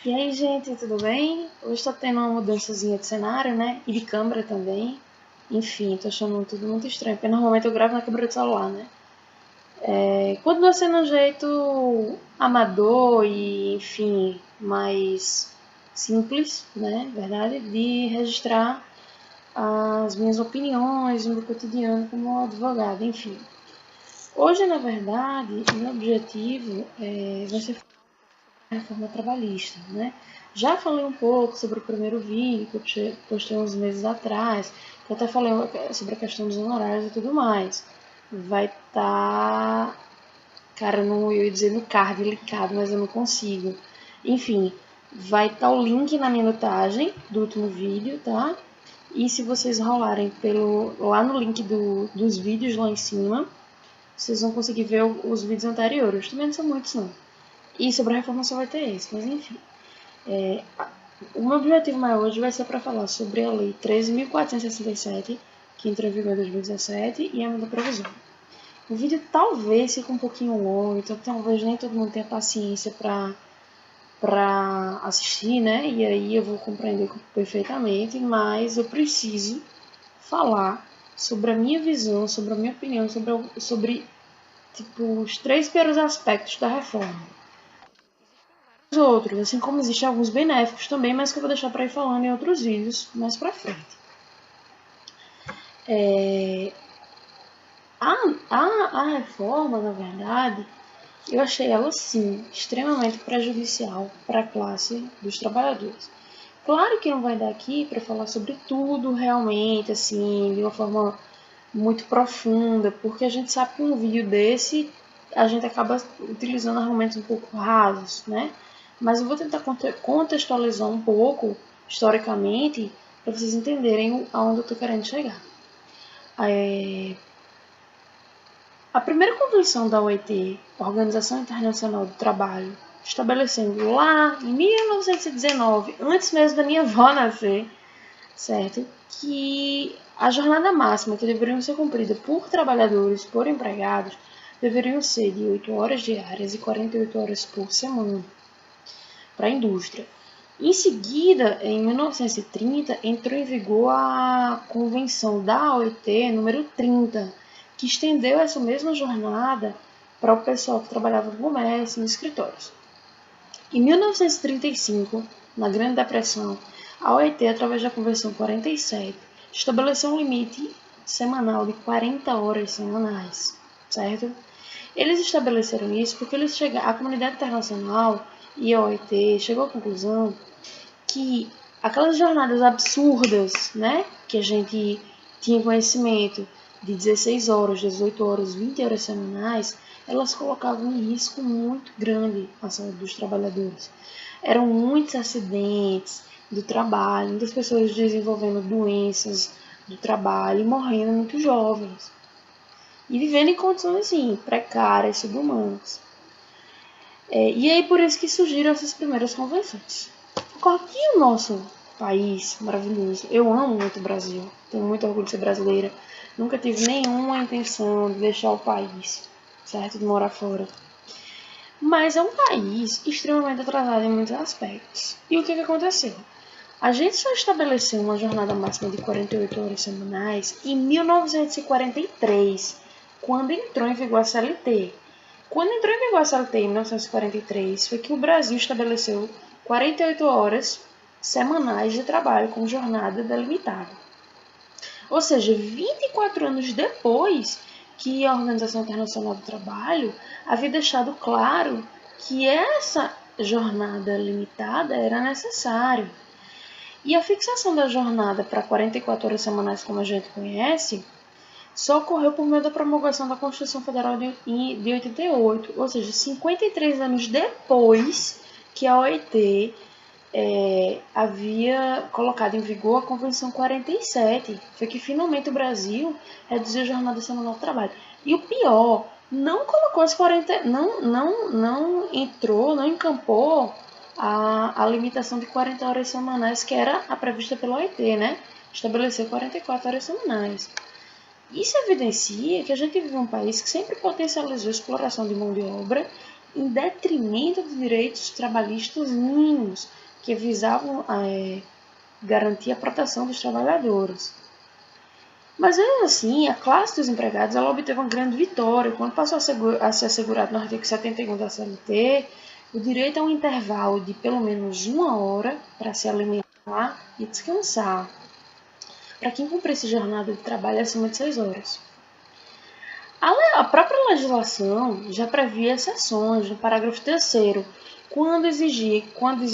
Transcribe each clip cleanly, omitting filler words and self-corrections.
E aí, gente, tudo bem? Hoje tá tendo uma mudançazinha de cenário, né? E de câmera também. Enfim, tô achando tudo muito estranho, porque normalmente eu gravo na câmera do celular, né? Continua sendo um jeito amador e, enfim, mais simples, né? Verdade, de registrar as minhas opiniões no meu cotidiano como advogada, enfim. Hoje, na verdade, o meu objetivo vai ser reforma trabalhista, né? Já falei um pouco sobre o primeiro vídeo que eu postei uns meses atrás, que eu até falei sobre a questão dos honorários e tudo mais. Vai estar, cara, não eu ia dizer no card linkado, mas eu não consigo. Enfim, vai estar o link na minutagem do último vídeo, tá? E se vocês rolarem lá no link dos vídeos lá em cima, vocês vão conseguir ver os vídeos anteriores. Também não são muitos, não. E sobre a reforma só vai ter esse, mas enfim. O meu objetivo maior hoje vai ser para falar sobre a Lei 13.467, que entrou em vigor em 2017, e a medida provisória. O vídeo talvez fique um pouquinho longo, então talvez nem todo mundo tenha paciência para assistir, né? E aí eu vou compreender perfeitamente, mas eu preciso falar sobre a minha visão, sobre a minha opinião, sobre tipo, os 3 primeiros aspectos da reforma. Outros, assim como existem alguns benéficos também, mas que eu vou deixar para ir falando em outros vídeos mais para frente. A reforma, na verdade, eu achei ela sim extremamente prejudicial para a classe dos trabalhadores. Claro que não vai dar aqui para falar sobre tudo realmente, assim, de uma forma muito profunda, porque a gente sabe que um vídeo desse a gente acaba utilizando argumentos um pouco rasos, né? Mas eu vou tentar contextualizar um pouco, historicamente, para vocês entenderem aonde eu estou querendo chegar. A primeira convenção da OIT, Organização Internacional do Trabalho, estabelecendo lá em 1919, antes mesmo da minha avó nascer, certo? Que a jornada máxima que deveriam ser cumprida por trabalhadores, por empregados, deveriam ser de 8 horas diárias e 48 horas por semana para a indústria. Em seguida, em 1930, entrou em vigor a Convenção da OIT número 30, que estendeu essa mesma jornada para o pessoal que trabalhava no comércio e nos escritórios. Em 1935, na Grande Depressão, a OIT, através da Convenção 47, estabeleceu um limite semanal de 40 horas semanais, certo? Eles estabeleceram isso porque a comunidade internacional e a OIT chegou à conclusão que aquelas jornadas absurdas, né, que a gente tinha conhecimento de 16 horas, 18 horas, 20 horas semanais, elas colocavam em risco muito grande a saúde dos trabalhadores. Eram muitos acidentes do trabalho, muitas pessoas desenvolvendo doenças do trabalho e morrendo muito jovens. E vivendo em condições assim, precárias, subhumanas. E aí por isso que surgiram essas primeiras convenções. Ocorre que o nosso país maravilhoso, eu amo muito o Brasil, tenho muito orgulho de ser brasileira, nunca tive nenhuma intenção de deixar o país, certo? De morar fora. Mas é um país extremamente atrasado em muitos aspectos. E o que aconteceu? A gente só estabeleceu uma jornada máxima de 48 horas semanais em 1943, quando entrou em vigor a CLT. Quando entrou em vigor a CLT em 1943, foi que o Brasil estabeleceu 48 horas semanais de trabalho com jornada delimitada. Ou seja, 24 anos depois que a Organização Internacional do Trabalho havia deixado claro que essa jornada limitada era necessária. E a fixação da jornada para 44 horas semanais, como a gente conhece, só ocorreu por meio da promulgação da Constituição Federal de 88, ou seja, 53 anos depois que a OIT havia colocado em vigor a Convenção 47. Foi que finalmente o Brasil reduziu a jornada semanal de trabalho. E o pior, não colocou as 40, não entrou, não encampou a limitação de 40 horas semanais que era a prevista pela OIT, né? Estabeleceu 44 horas semanais. Isso evidencia que a gente vive em um país que sempre potencializou a exploração de mão de obra em detrimento de direitos trabalhistas mínimos que visavam garantir a proteção dos trabalhadores. Mas mesmo assim, a classe dos empregados ela obteve uma grande vitória quando passou a ser assegurado no artigo 71 da CLT o direito a um intervalo de pelo menos 1 hora para se alimentar e descansar, para quem cumprisse jornada de trabalho acima de 6 horas. A própria legislação já previa exceções no parágrafo 3º, quando dizia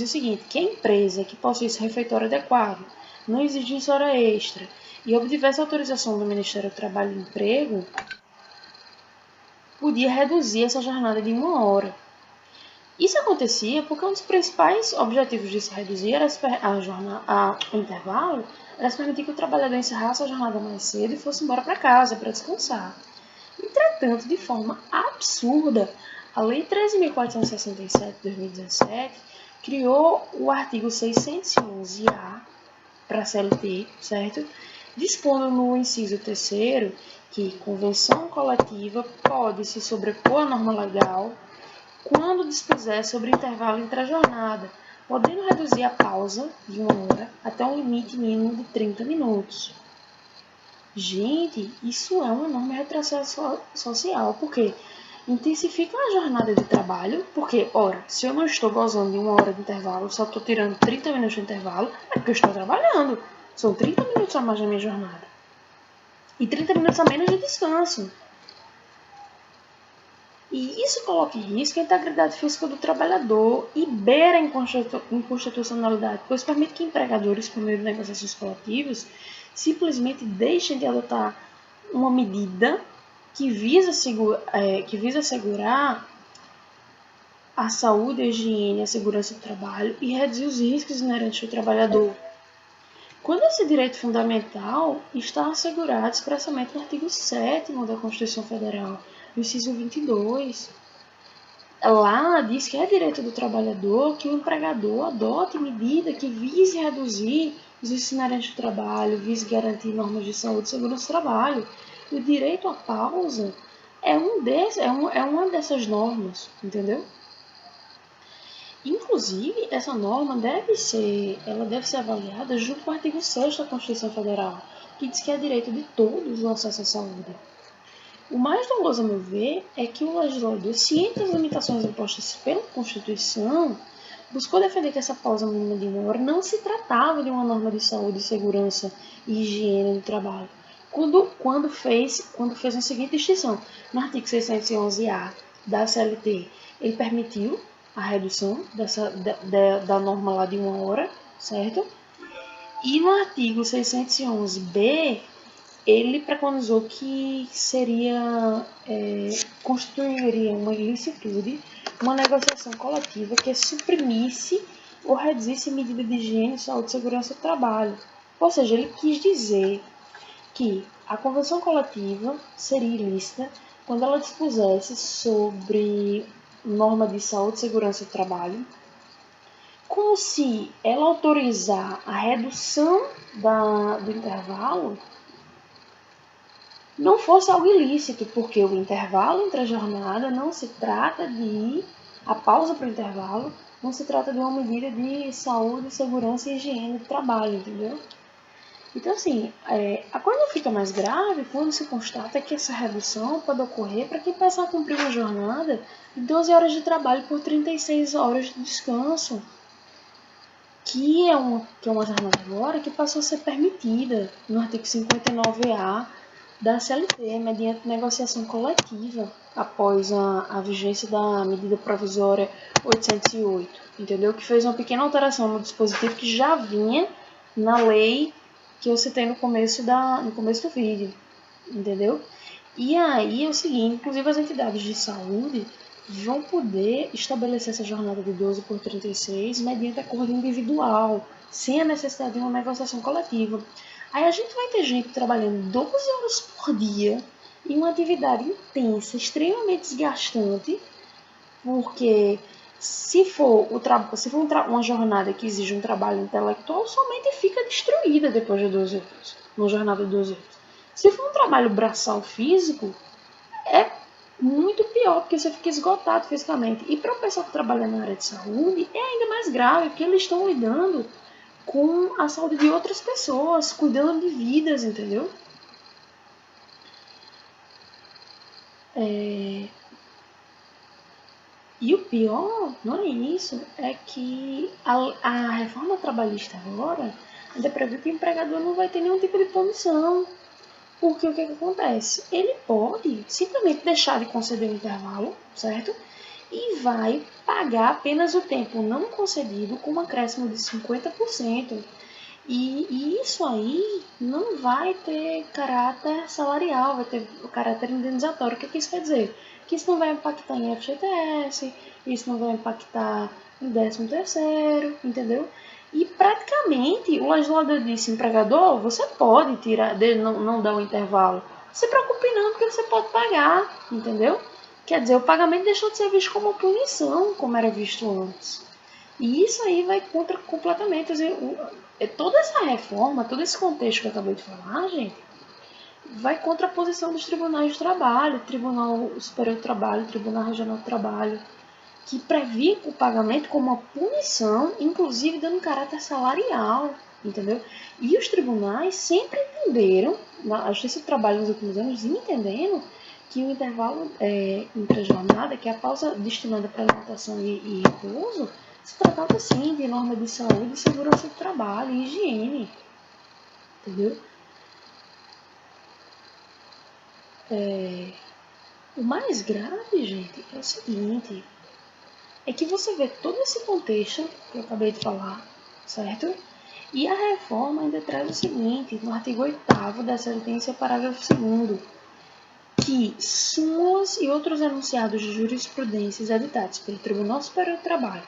o seguinte, que a empresa que possuísse refeitório adequado, não exigisse hora extra e obtivesse autorização do Ministério do Trabalho e Emprego, podia reduzir essa jornada de 1 hora. Isso acontecia porque um dos principais objetivos de se reduzir o intervalo era se permitir que o trabalhador encerrasse a jornada mais cedo e fosse embora para casa para descansar. Entretanto, de forma absurda, a Lei 13.467 de 2017 criou o artigo 611-A para a CLT, certo? Dispondo no inciso 3º que convenção coletiva pode se sobrepor à norma legal quando dispuser sobre intervalo entre a jornada, podendo reduzir a pausa de 1 hora até um limite mínimo de 30 minutos. Gente, isso é um enorme retrocesso social, porque intensifica a jornada de trabalho, porque, ora, se eu não estou gozando de 1 hora de intervalo, só estou tirando 30 minutos de intervalo, é porque eu estou trabalhando. São 30 minutos a mais na minha jornada. E 30 minutos a menos de descanso. E isso coloca em risco a integridade física do trabalhador e beira a inconstitucionalidade, pois permite que empregadores, por meio de negociações coletivas, simplesmente deixem de adotar uma medida que visa assegurar a saúde, a higiene e a segurança do trabalho e reduzir os riscos inerentes ao trabalhador, quando esse direito fundamental está assegurado expressamente no artigo 7º da Constituição Federal, no inciso 22. Lá diz que é direito do trabalhador que o empregador adote medida que vise reduzir os riscos inerentes ao trabalho, vise garantir normas de saúde e segurança do trabalho. E o direito à pausa é uma dessas normas, entendeu? Inclusive, essa norma deve ser avaliada junto com o artigo 6º da Constituição Federal, que diz que é direito de todos o acesso à saúde. O mais doloso, a meu ver, é que o legislador, ciente das limitações impostas pela Constituição, buscou defender que essa pausa mínima de 1 hora não se tratava de uma norma de saúde, segurança e higiene do trabalho, quando fez a seguinte distinção. No artigo 611-A da CLT, ele permitiu a redução da norma lá de 1 hora, certo? E no artigo 611-B, ele preconizou que constituiria uma ilicitude, uma negociação coletiva que suprimisse ou reduzisse medida de higiene, saúde e segurança do trabalho. Ou seja, ele quis dizer que a convenção coletiva seria ilícita quando ela dispusesse sobre norma de saúde e segurança do trabalho, como se ela autorizar a redução do intervalo não fosse algo ilícito, porque o intervalo entre a jornada não se trata a pausa para o intervalo, não se trata de uma medida de saúde, segurança e higiene do trabalho, entendeu? Então, assim, a coisa fica mais grave quando se constata que essa redução pode ocorrer para quem passa a cumprir uma jornada de 12 horas de trabalho por 36 horas de descanso, que é uma jornada agora que passou a ser permitida no artigo 59-A da CLT, mediante negociação coletiva, após a vigência da medida provisória 808, entendeu? Que fez uma pequena alteração no dispositivo que já vinha na lei que eu citei no começo do vídeo, entendeu? E aí é o seguinte, inclusive as entidades de saúde vão poder estabelecer essa jornada de 12 por 36 mediante acordo individual, sem a necessidade de uma negociação coletiva. Aí a gente vai ter gente trabalhando 12 horas por dia em uma atividade intensa, extremamente desgastante, porque se for uma jornada que exige um trabalho intelectual, somente fica destruída depois de 12 horas, uma jornada de 12 horas. Se for um trabalho braçal físico, é muito pior, porque você fica esgotado fisicamente. E para o pessoal que trabalha na área de saúde, é ainda mais grave, porque eles estão lidando com a saúde de outras pessoas, cuidando de vidas, entendeu? E o pior, não é isso, é que a reforma trabalhista agora ainda prevê que o empregador não vai ter nenhum tipo de punição. Porque o que acontece? Ele pode simplesmente deixar de conceder o intervalo, certo? E vai pagar apenas o tempo não concedido com um acréscimo de 50%. E isso aí não vai ter caráter salarial, vai ter o caráter indenizatório. O que isso quer dizer? Que isso não vai impactar em FGTS, isso não vai impactar em 13º, entendeu? E praticamente o legislador disse, empregador, você pode tirar, não dar o intervalo. Não se preocupe não, porque você pode pagar, entendeu? Quer dizer, o pagamento deixou de ser visto como punição, como era visto antes. E isso aí vai contra completamente. Toda essa reforma, todo esse contexto que eu acabei de falar, gente, vai contra a posição dos tribunais de trabalho, Tribunal Superior do Trabalho, Tribunal Regional do Trabalho, que prevê o pagamento como uma punição, inclusive dando caráter salarial, entendeu? E os tribunais sempre entenderam, a Justiça do Trabalho nos últimos anos, entendendo que o intervalo entre a jornada, que é a pausa destinada para alimentação e repouso, se tratava sim de norma de saúde, segurança do trabalho e higiene, entendeu? O mais grave, gente, é o seguinte, é que você vê todo esse contexto que eu acabei de falar, certo? E a reforma ainda traz o seguinte, no artigo 8º da sentença, parágrafo 2º, que súmulas e outros enunciados de jurisprudências editados pelo Tribunal Superior do Trabalho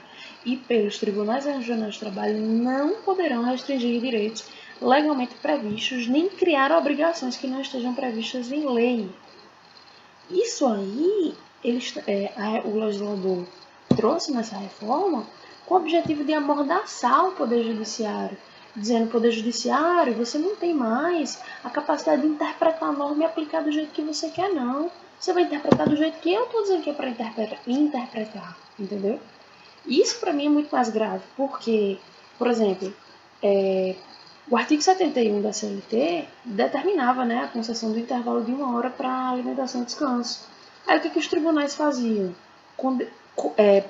e pelos Tribunais Regionais do Trabalho não poderão restringir direitos legalmente previstos nem criar obrigações que não estejam previstas em lei. Isso aí, o legislador trouxe nessa reforma com o objetivo de amordaçar o Poder Judiciário, dizendo, Poder Judiciário, você não tem mais a capacidade de interpretar a norma e aplicar do jeito que você quer, não. Você vai interpretar do jeito que eu estou dizendo que é para interpretar, entendeu? Isso para mim é muito mais grave, porque, por exemplo, o artigo 71 da CLT determinava, né, a concessão do intervalo de 1 hora para alimentação e descanso. Aí o que os tribunais faziam?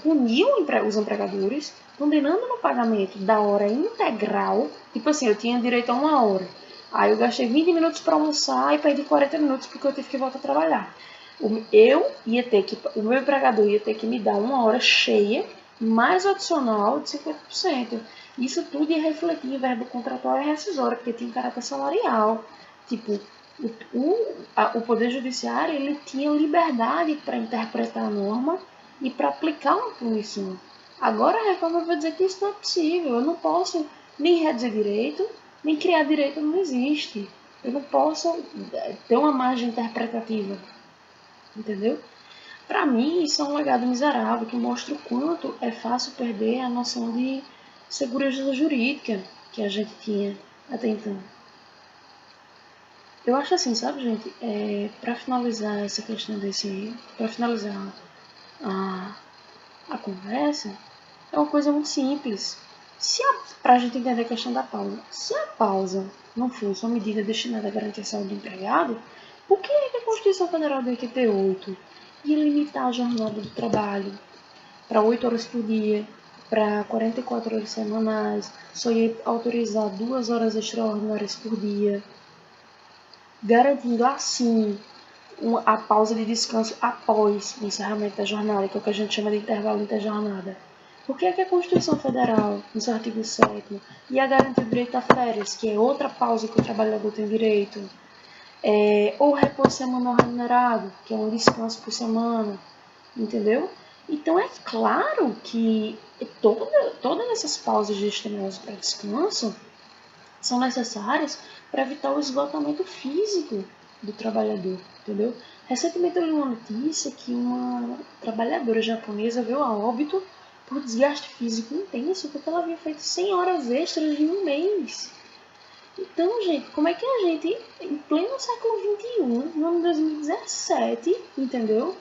Puniam os empregadores, condenando no pagamento da hora integral. Tipo assim, eu tinha direito a 1 hora. Aí eu gastei 20 minutos para almoçar e perdi 40 minutos porque eu tive que voltar a trabalhar. O meu empregador ia ter que me dar 1 hora cheia, mais adicional de 50%. Isso tudo ia refletir em verba contratual e rescisória, porque tinha caráter salarial. Tipo, o Poder Judiciário ele tinha liberdade para interpretar a norma e para aplicar uma punição. Agora a reforma vai dizer que isso não é possível. Eu não posso nem reduzir direito, nem criar direito, não existe. Eu não posso ter uma margem interpretativa. Entendeu? Para mim, isso é um legado miserável que mostra o quanto é fácil perder a noção de segurança jurídica que a gente tinha até então. Eu acho assim, sabe, gente? Para finalizar essa questão para finalizar a conversa, é uma coisa muito simples. Para a gente entender a questão da pausa, se a pausa não fosse uma medida destinada a garantir a saúde do empregado, por que a Constituição Federal de 88 ia limitar a jornada do trabalho para 8 horas por dia, para 44 horas semanais, só ia autorizar 2 horas extraordinárias por dia, garantindo assim a pausa de descanso após o encerramento da jornada, que é o que a gente chama de intervalo interjornada. Por que a Constituição Federal, no seu artigo 7º, ia garantir o direito a férias, que é outra pausa que o trabalhador tem direito, ou repouso semanal remunerado, que é um descanso por semana, entendeu? Então é claro que todas essas pausas destinadas para descanso são necessárias para evitar o esgotamento físico do trabalhador, entendeu? Recentemente eu li uma notícia que uma trabalhadora japonesa veio a óbito por desgaste físico intenso, porque ela havia feito 100 horas extras em um mês. Então, gente, como é que a gente, em pleno século XXI, no ano 2017, entendeu?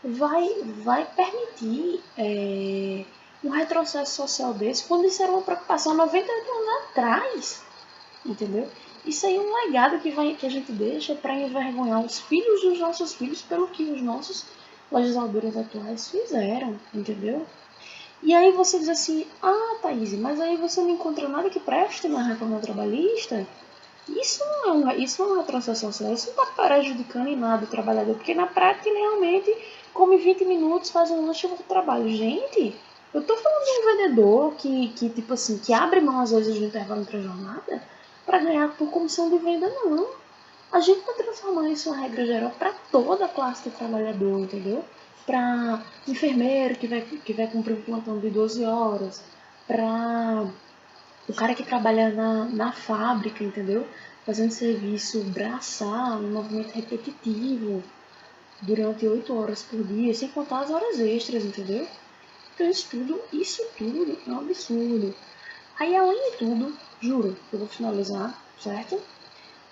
vai permitir um retrocesso social desse, quando isso era uma preocupação 98 anos atrás, entendeu? Isso aí é um legado que a gente deixa para envergonhar os filhos dos nossos filhos pelo que os nossos legisladores atuais fizeram, entendeu? E aí você diz assim, Thaís, mas aí você não encontra nada que preste na reforma trabalhista? Isso não é um retrocesso social, isso não está prejudicando em nada o trabalhador, porque na prática ele realmente come 20 minutos, faz um lanche e volta ao trabalho. Gente, eu tô falando de um vendedor tipo assim, que abre mão às vezes do intervalo entre a jornada para ganhar por comissão de venda, não. A gente está transformando isso em uma regra geral para toda a classe de trabalhador, entendeu? Para enfermeiro que vai cumprir um plantão de 12 horas, para o cara que trabalha na fábrica, entendeu? Fazendo serviço braçal, um movimento repetitivo, durante 8 horas por dia, sem contar as horas extras, entendeu? Então isso tudo é um absurdo. Aí, além de tudo, juro, eu vou finalizar, certo?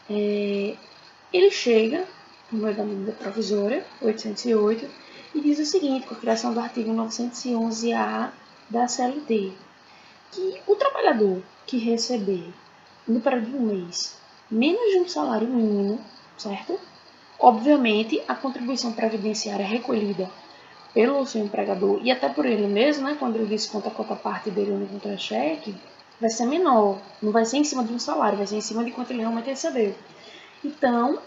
Ele chega, por meio da medida provisória 808, e diz o seguinte, com a criação do artigo 911-A da CLT, que o trabalhador que receber, no período de um mês, menos de um salário mínimo, certo? Obviamente, a contribuição previdenciária recolhida pelo seu empregador e até por ele mesmo, né, quando ele desconta a cota parte dele no contra-cheque, vai ser menor. Não vai ser em cima de um salário, vai ser em cima de quanto ele realmente recebeu. Então,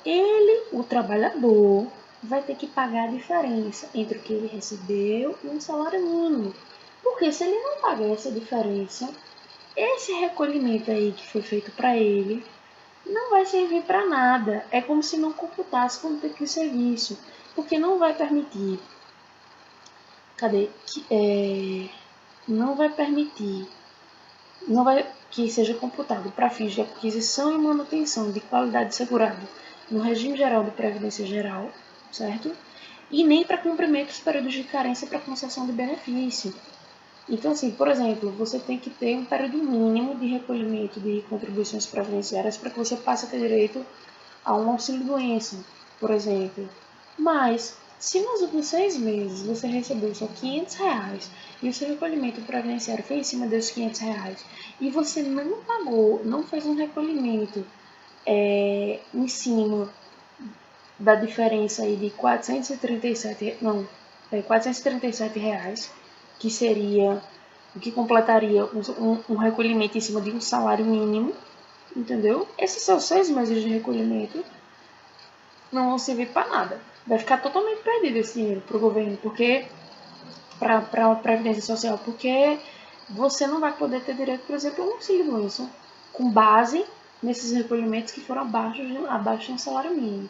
o trabalhador, vai ter que pagar a diferença entre o que ele recebeu e um salário mínimo. Porque se ele não pagar essa diferença, esse recolhimento aí que foi feito para ele não vai servir para nada. É como se não computasse como tempo de serviço, porque não vai permitir. Não vai permitir, não vai que seja computado para fins de aquisição e manutenção de qualidade assegurada no regime geral de previdência geral, certo? E nem para cumprimento dos períodos de carência para concessão de benefício. Então, assim, por exemplo, você tem que ter um período mínimo de recolhimento de contribuições previdenciárias para que você passe a ter direito a um auxílio-doença, por exemplo. Mas, se nos últimos 6 meses você recebeu só R$ 500 e o seu recolhimento previdenciário foi em cima desses R$ 500 e você não pagou, não fez um recolhimento em cima da diferença aí de R$ 437, que seria o que completaria um recolhimento em cima de um salário mínimo, entendeu? Esses seus 6 meses de recolhimento não vão servir para nada. Vai ficar totalmente perdido esse dinheiro para o governo, porque para a Previdência Social, porque você não vai poder ter direito, por exemplo, a um auxílio-doença com base nesses recolhimentos que foram abaixo de um salário mínimo.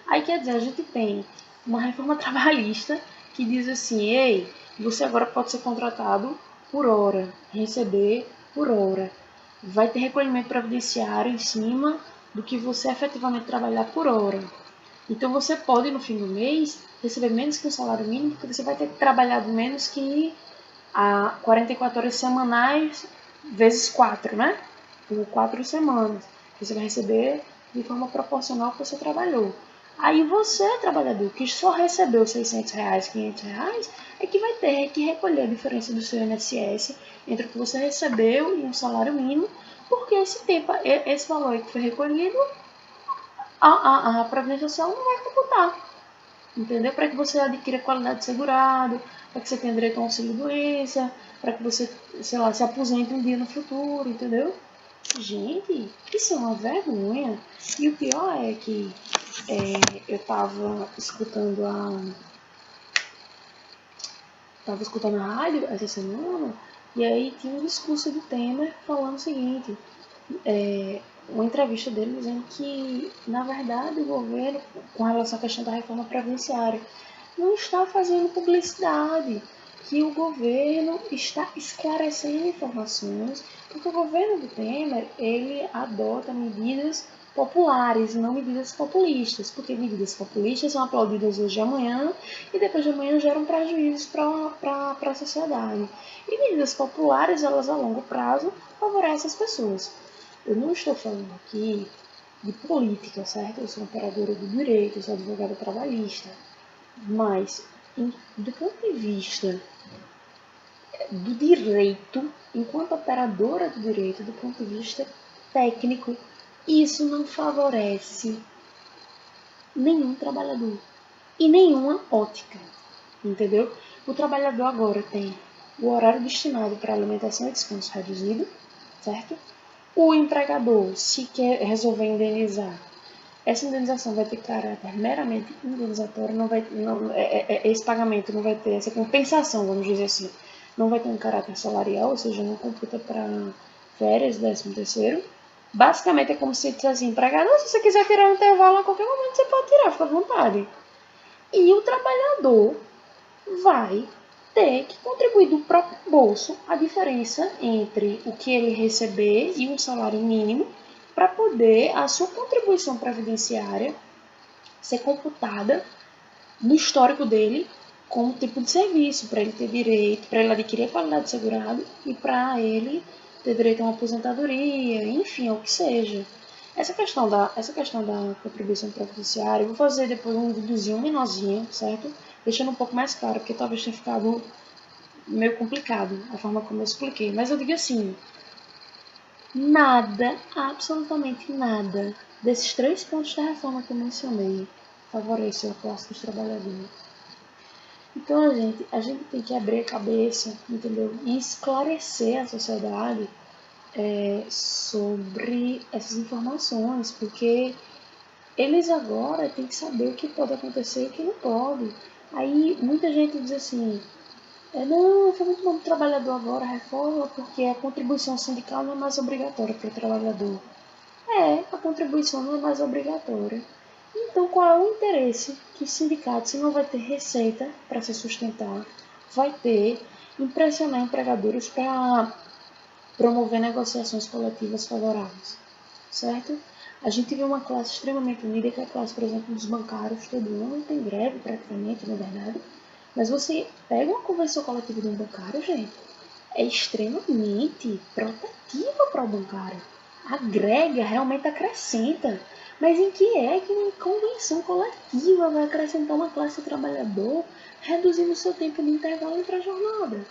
Aí, quer dizer, a gente tem uma reforma trabalhista que diz assim, ei, você agora pode ser contratado por hora, receber por hora. Vai ter recolhimento previdenciário em cima do que você efetivamente trabalhar por hora. Então você pode, no fim do mês, receber menos que o salário mínimo, porque você vai ter trabalhado menos que 44 horas semanais vezes 4, né? Por 4 semanas. Você vai receber de forma proporcional ao que você trabalhou. Aí você, trabalhador, que só recebeu R$600, R$500, é que vai ter que recolher a diferença do seu INSS entre o que você recebeu e um salário mínimo, porque esse valor que foi recolhido, a Previdência Social não vai computar. Entendeu? Para que você adquira qualidade de segurado, para que você tenha direito a um auxílio-doença, para que você, sei lá, se aposente um dia no futuro, entendeu? Gente, isso é uma vergonha. E o pior é que eu estava escutando a rádio essa semana, e aí tinha um discurso do Temer falando o seguinte, uma entrevista dele dizendo que, na verdade, o governo, com relação à questão da reforma previdenciária, não está fazendo publicidade, que o governo está esclarecendo informações, porque o governo do Temer, ele adota medidas populares, não medidas populistas, porque medidas populistas são aplaudidas hoje e amanhã, e depois de amanhã geram prejuízos para a sociedade. E medidas populares, elas a longo prazo, favorecem as pessoas. Eu não estou falando aqui de política, certo? Eu sou operadora do direito, eu sou advogada trabalhista. Mas do ponto de vista do direito, enquanto operadora do direito, do ponto de vista técnico, isso não favorece nenhum trabalhador e nenhuma ótica, entendeu? O trabalhador agora tem o horário destinado para alimentação e descanso reduzido, certo? O empregador, se quer resolver indenizar, essa indenização vai ter caráter meramente indenizatório, esse pagamento não vai ter, essa compensação, vamos dizer assim, não vai ter um caráter salarial, ou seja, não computa para férias, 13º. Basicamente é como se dissesse assim, empregador, se você quiser tirar um intervalo a qualquer momento, você pode tirar, fica à vontade. E o trabalhador vai ter que contribuir do próprio bolso a diferença entre o que ele receber e um salário mínimo para poder a sua contribuição previdenciária ser computada no histórico dele como tipo de serviço, para ele ter direito, para ele adquirir a qualidade de segurado e para ele ter direito a uma aposentadoria, enfim, ao que seja. Essa questão da contribuição previdenciária, eu vou fazer depois um videozinho menorzinho, certo? Deixando um pouco mais claro, porque talvez tenha ficado meio complicado a forma como eu expliquei. Mas eu digo assim, nada, absolutamente nada, desses 3 pontos da reforma que eu mencionei favoreceu a classe dos trabalhadores. Então, a gente tem que abrir a cabeça, entendeu? E esclarecer a sociedade sobre essas informações, porque eles agora têm que saber o que pode acontecer e o que não pode. Aí muita gente diz assim, não, foi muito bom para o trabalhador agora a reforma, porque a contribuição sindical não é mais obrigatória para o trabalhador. A contribuição não é mais obrigatória. Então, qual é o interesse que o sindicato, se não vai ter receita para se sustentar, vai ter impressionar empregadores para promover negociações coletivas favoráveis, certo? A gente vê uma classe extremamente unida, que é a classe, por exemplo, dos bancários, todo ano tem greve praticamente, na verdade. Mas você pega uma convenção coletiva de um bancário, gente, é extremamente protetiva para o bancário. Agrega, realmente acrescenta. Mas em que é que uma convenção coletiva vai acrescentar uma classe trabalhador reduzindo o seu tempo de intervalo entre a jornada?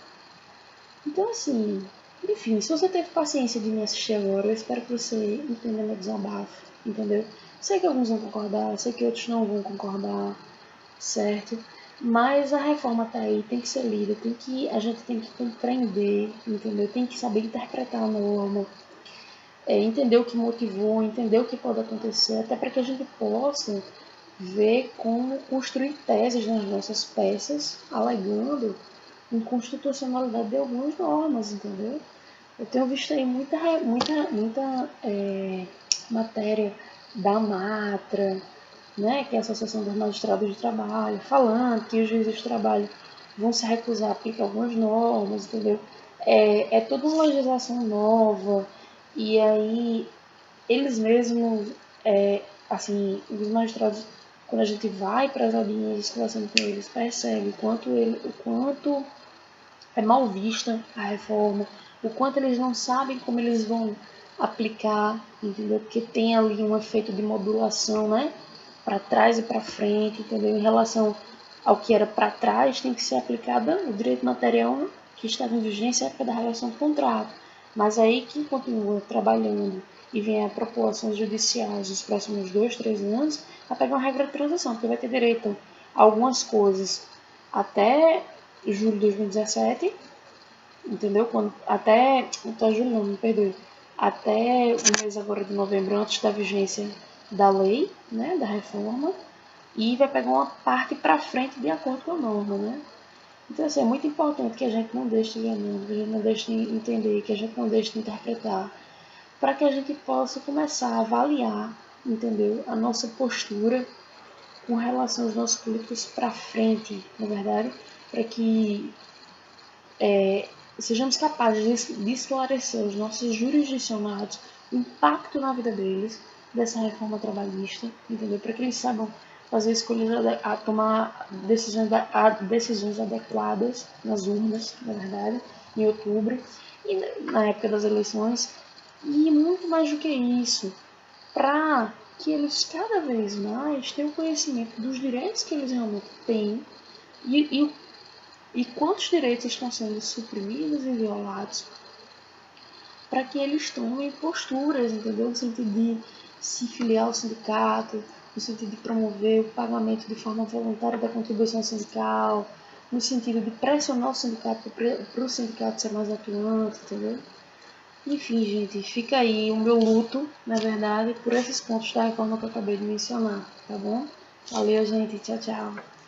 Então, assim, enfim, se você teve paciência de me assistir agora, eu espero que você entenda meu desabafo, entendeu? Sei que alguns vão concordar, sei que outros não vão concordar, certo? Mas a reforma tá aí, tem que ser lida, a gente tem que compreender, entendeu? Tem que saber interpretar a norma, entender o que motivou, entender o que pode acontecer, até para que a gente possa ver como construir teses nas nossas peças, alegando inconstitucionalidade de algumas normas, entendeu? Eu tenho visto aí muita matéria da Matra, né, que é a Associação dos Magistrados de Trabalho, falando que os juízes de trabalho vão se recusar a aplicar algumas normas, entendeu? É toda uma legislação nova, e aí eles mesmos, assim, os magistrados, quando a gente vai para as audiências conversando com eles, percebe o quanto é mal vista a reforma, o quanto eles não sabem como eles vão aplicar, entendeu? Porque tem ali um efeito de modulação, né? Para trás e para frente, entendeu? Em relação ao que era para trás, tem que ser aplicada o direito material que estava em vigência na época da relação de contrato. Mas aí quem continua trabalhando e vem a propor ações judiciais nos próximos 2, 3 anos, vai pegar uma regra de transação, porque vai ter direito a algumas coisas até julho de 2017, entendeu? Até julho não, me perdoe. Até o mês agora de novembro, antes da vigência da lei, né, da reforma, e vai pegar uma parte para frente de acordo com a norma, né? Então, assim, é muito importante que a gente não deixe de ver, que a gente não deixe de entender, que a gente não deixe de interpretar, para que a gente possa começar a avaliar, entendeu? A nossa postura com relação aos nossos políticos para frente, na verdade, para que sejamos capazes de esclarecer os nossos jurisdicionados, o impacto na vida deles dessa reforma trabalhista, entendeu? Para que eles saibam fazer escolhas, tomar decisões adequadas nas urnas, na verdade, em outubro e na época das eleições. E muito mais do que isso, para que eles cada vez mais tenham conhecimento dos direitos que eles realmente têm, E quantos direitos estão sendo suprimidos e violados para que eles tomem posturas, entendeu? No sentido de se filiar ao sindicato, no sentido de promover o pagamento de forma voluntária da contribuição sindical, no sentido de pressionar o sindicato para o sindicato ser mais atuante, entendeu? Enfim, gente, fica aí o meu luto, na verdade, por esses pontos da reforma que eu acabei de mencionar, tá bom? Valeu, gente. Tchau, tchau.